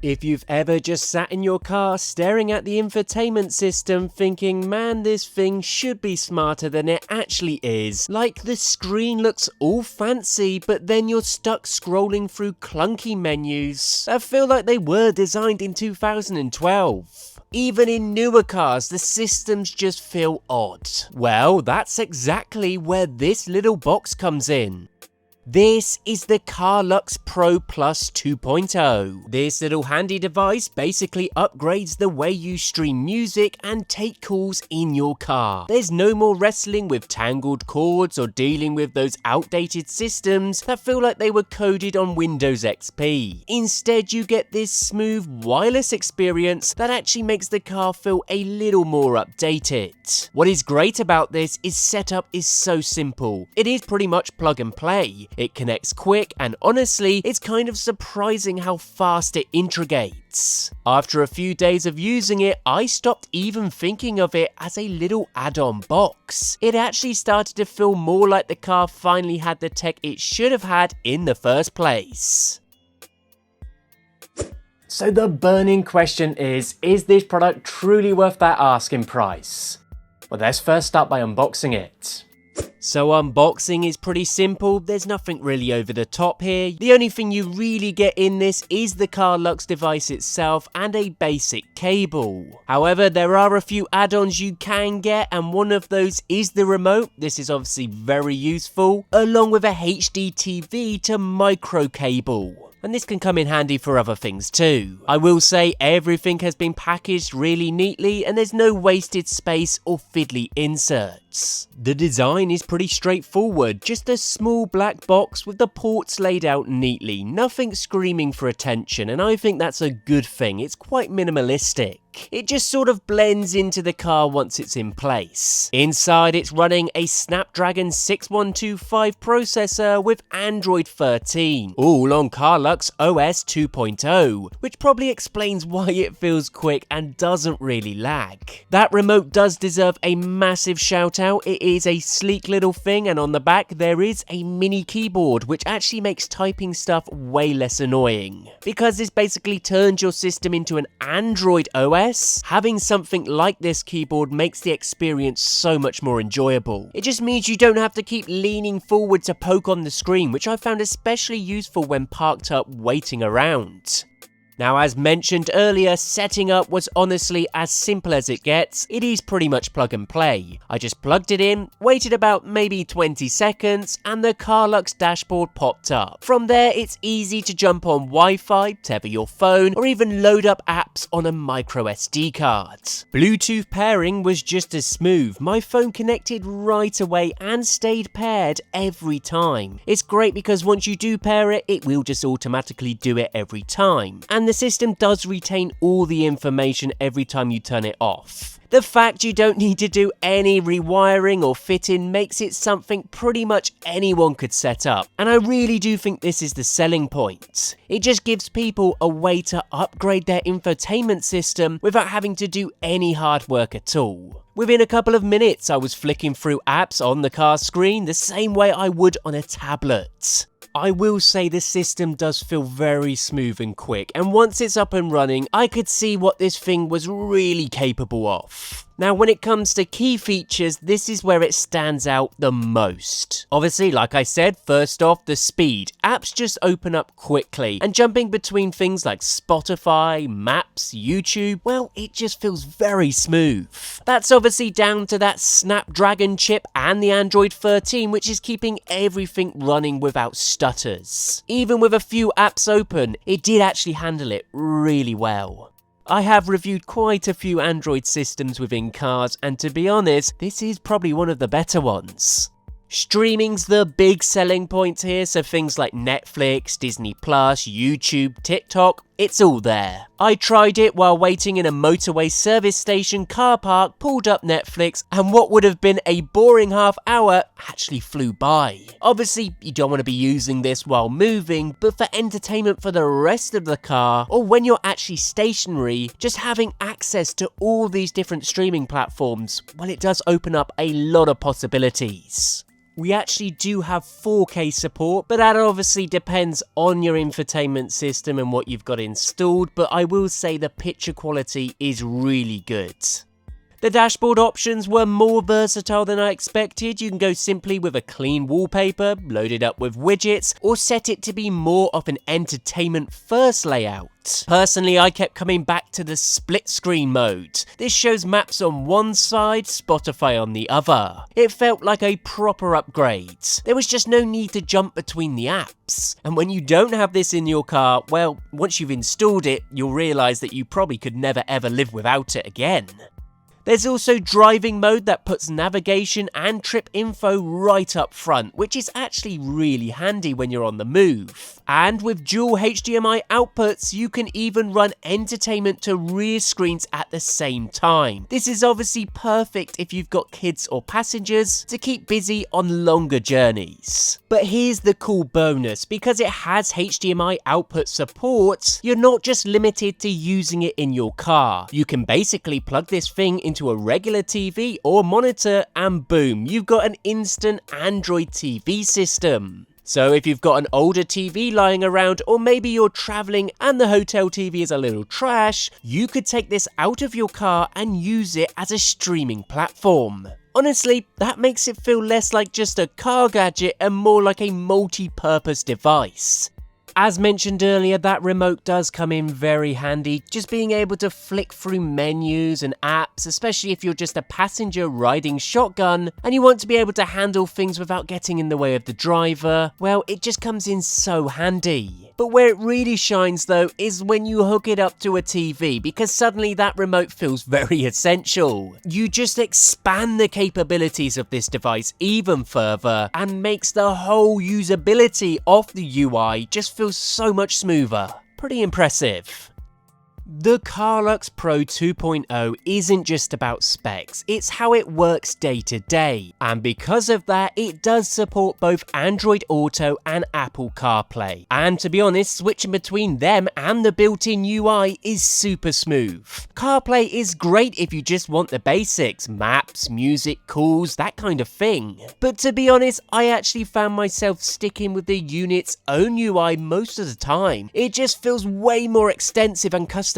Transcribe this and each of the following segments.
If you've ever just sat in your car staring at the infotainment system thinking, man, this thing should be smarter than it actually is, like the screen looks all fancy but then you're stuck scrolling through clunky menus that feel like they were designed in 2012. Even in newer cars, the systems just feel odd. Well, that's exactly where this little box comes in. This is the CARLUEX Pro Plus 2.0. This little handy device basically upgrades the way you stream music and take calls in your car. There's no more wrestling with tangled cords or dealing with those outdated systems that feel like they were coded on Windows XP. Instead, you get this smooth wireless experience that actually makes the car feel a little more updated. What is great about this is setup is so simple. It is pretty much plug and play. It connects quick, and honestly, it's kind of surprising how fast it integrates. After a few days of using it, I stopped even thinking of it as a little add-on box. It actually started to feel more like the car finally had the tech it should have had in the first place. So the burning question is this product truly worth that asking price? Well, let's first start by unboxing it. So unboxing is pretty simple, there's nothing really over the top here. The only thing you really get in this is the CARLUEX device itself and a basic cable. However, there are a few add-ons you can get, and one of those is the remote. This is obviously very useful, along with a HD TV to micro cable. And this can come in handy for other things too. I will say everything has been packaged really neatly and there's no wasted space or fiddly inserts. The design is pretty straightforward, just a small black box with the ports laid out neatly, nothing screaming for attention, and I think that's a good thing. It's quite minimalistic. It just sort of blends into the car once it's in place. Inside, it's running a Snapdragon 6125 processor with Android 13, all on CARLUEX OS 2.0, which probably explains why it feels quick and doesn't really lag. That remote does deserve a massive shout out. It is a sleek little thing, and on the back there is a mini keyboard, which actually makes typing stuff way less annoying. Because this basically turns your system into an Android OS, having something like this keyboard makes the experience so much more enjoyable. It just means you don't have to keep leaning forward to poke on the screen, which I found especially useful when parked up waiting around. Now, as mentioned earlier, setting up was honestly as simple as it gets. It is pretty much plug and play. I just plugged it in, waited about maybe 20 seconds, and the CARLUEX dashboard popped up. From there, it's easy to jump on Wi-Fi, tether your phone, or even load up apps on a micro SD card. Bluetooth pairing was just as smooth. My phone connected right away and stayed paired every time. It's great because once you do pair it, it will just automatically do it every time. And the system does retain all the information every time you turn it off. The fact you don't need to do any rewiring or fitting makes it something pretty much anyone could set up, and I really do think this is the selling point. It just gives people a way to upgrade their infotainment system without having to do any hard work at all. Within a couple of minutes, I was flicking through apps on the car screen the same way I would on a tablet. I will say the system does feel very smooth and quick, and once it's up and running, I could see what this thing was really capable of. Now, when it comes to key features, this is where it stands out the most. Obviously, like I said, first off, the speed. Apps just open up quickly, and jumping between things like Spotify, Maps, YouTube, well, it just feels very smooth. That's obviously down to that Snapdragon chip and the Android 13, which is keeping everything running without stutters. Even with a few apps open, it did actually handle it really well. I have reviewed quite a few Android systems within cars, and to be honest, this is probably one of the better ones. Streaming's the big selling point here, so things like Netflix, Disney+, YouTube, TikTok, it's all there. I tried it while waiting in a motorway service station car park, pulled up Netflix, and what would have been a boring half hour actually flew by. Obviously, you don't want to be using this while moving, but for entertainment for the rest of the car, or when you're actually stationary, just having access to all these different streaming platforms, well, it does open up a lot of possibilities. We actually do have 4K support, but that obviously depends on your infotainment system and what you've got installed, but I will say the picture quality is really good. The dashboard options were more versatile than I expected. You can go simply with a clean wallpaper, load it up with widgets, or set it to be more of an entertainment first layout. Personally, I kept coming back to the split screen mode. This shows maps on one side, Spotify on the other. It felt like a proper upgrade. There was just no need to jump between the apps. And when you don't have this in your car, well, once you've installed it, you'll realise that you probably could never ever live without it again. There's also driving mode that puts navigation and trip info right up front, which is actually really handy when you're on the move. And with dual HDMI outputs, you can even run entertainment to rear screens at the same time. This is obviously perfect if you've got kids or passengers to keep busy on longer journeys. But here's the cool bonus: because it has HDMI output support, you're not just limited to using it in your car. You can basically plug this thing into a regular TV or monitor and boom, you've got an instant Android TV system. So if you've got an older TV lying around, or maybe you're traveling and the hotel TV is a little trash, you could take this out of your car and use it as a streaming platform. Honestly, that makes it feel less like just a car gadget and more like a multi-purpose device. As mentioned earlier, that remote does come in very handy, just being able to flick through menus and apps, especially if you're just a passenger riding shotgun and you want to be able to handle things without getting in the way of the driver. Well, it just comes in so handy. But where it really shines though is when you hook it up to a TV, because suddenly that remote feels very essential. You just expand the capabilities of this device even further and makes the whole usability of the UI just feel so much smoother. Pretty impressive. The CARLUEX Pro 2.0 isn't just about specs, it's how it works day to day. And because of that, it does support both Android Auto and Apple CarPlay. And to be honest, switching between them and the built-in UI is super smooth. CarPlay is great if you just want the basics, maps, music, calls, that kind of thing. But to be honest, I actually found myself sticking with the unit's own UI most of the time. It just feels way more extensive and customizable.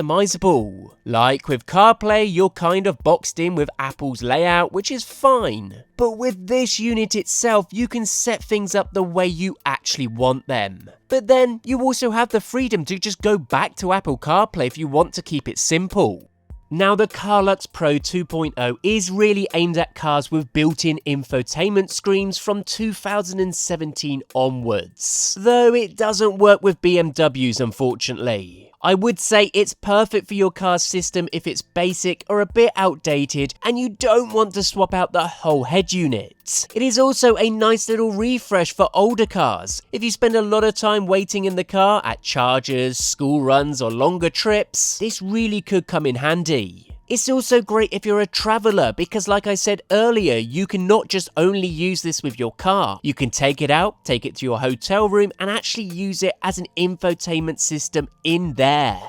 Like with CarPlay, you're kind of boxed in with Apple's layout, which is fine. But with this unit itself, you can set things up the way you actually want them. But then you also have the freedom to just go back to Apple CarPlay if you want to keep it simple. Now, the CARLUEX Pro 2.0 is really aimed at cars with built-in infotainment screens from 2017 onwards, though it doesn't work with BMWs, unfortunately. I would say it's perfect for your car's system if it's basic or a bit outdated and you don't want to swap out the whole head unit. It is also a nice little refresh for older cars. If you spend a lot of time waiting in the car at chargers, school runs or longer trips, this really could come in handy. It's also great if you're a traveller because, like I said earlier, you can not just only use this with your car. You can take it out, take it to your hotel room and actually use it as an infotainment system in there.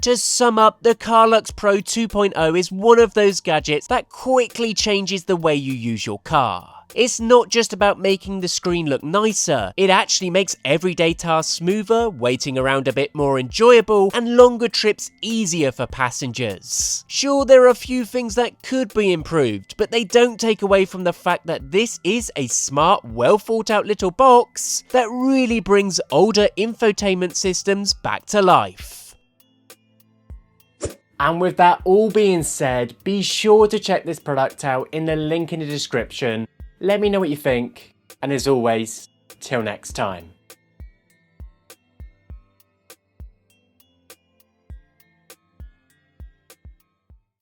To sum up, the CARLUEX Pro 2.0 is one of those gadgets that quickly changes the way you use your car. It's not just about making the screen look nicer, it actually makes everyday tasks smoother, waiting around a bit more enjoyable, and longer trips easier for passengers. Sure, there are a few things that could be improved, but they don't take away from the fact that this is a smart, well thought out little box that really brings older infotainment systems back to life. And with that all being said, be sure to check this product out in the link in the description. Let me know what you think, and as always, till next time.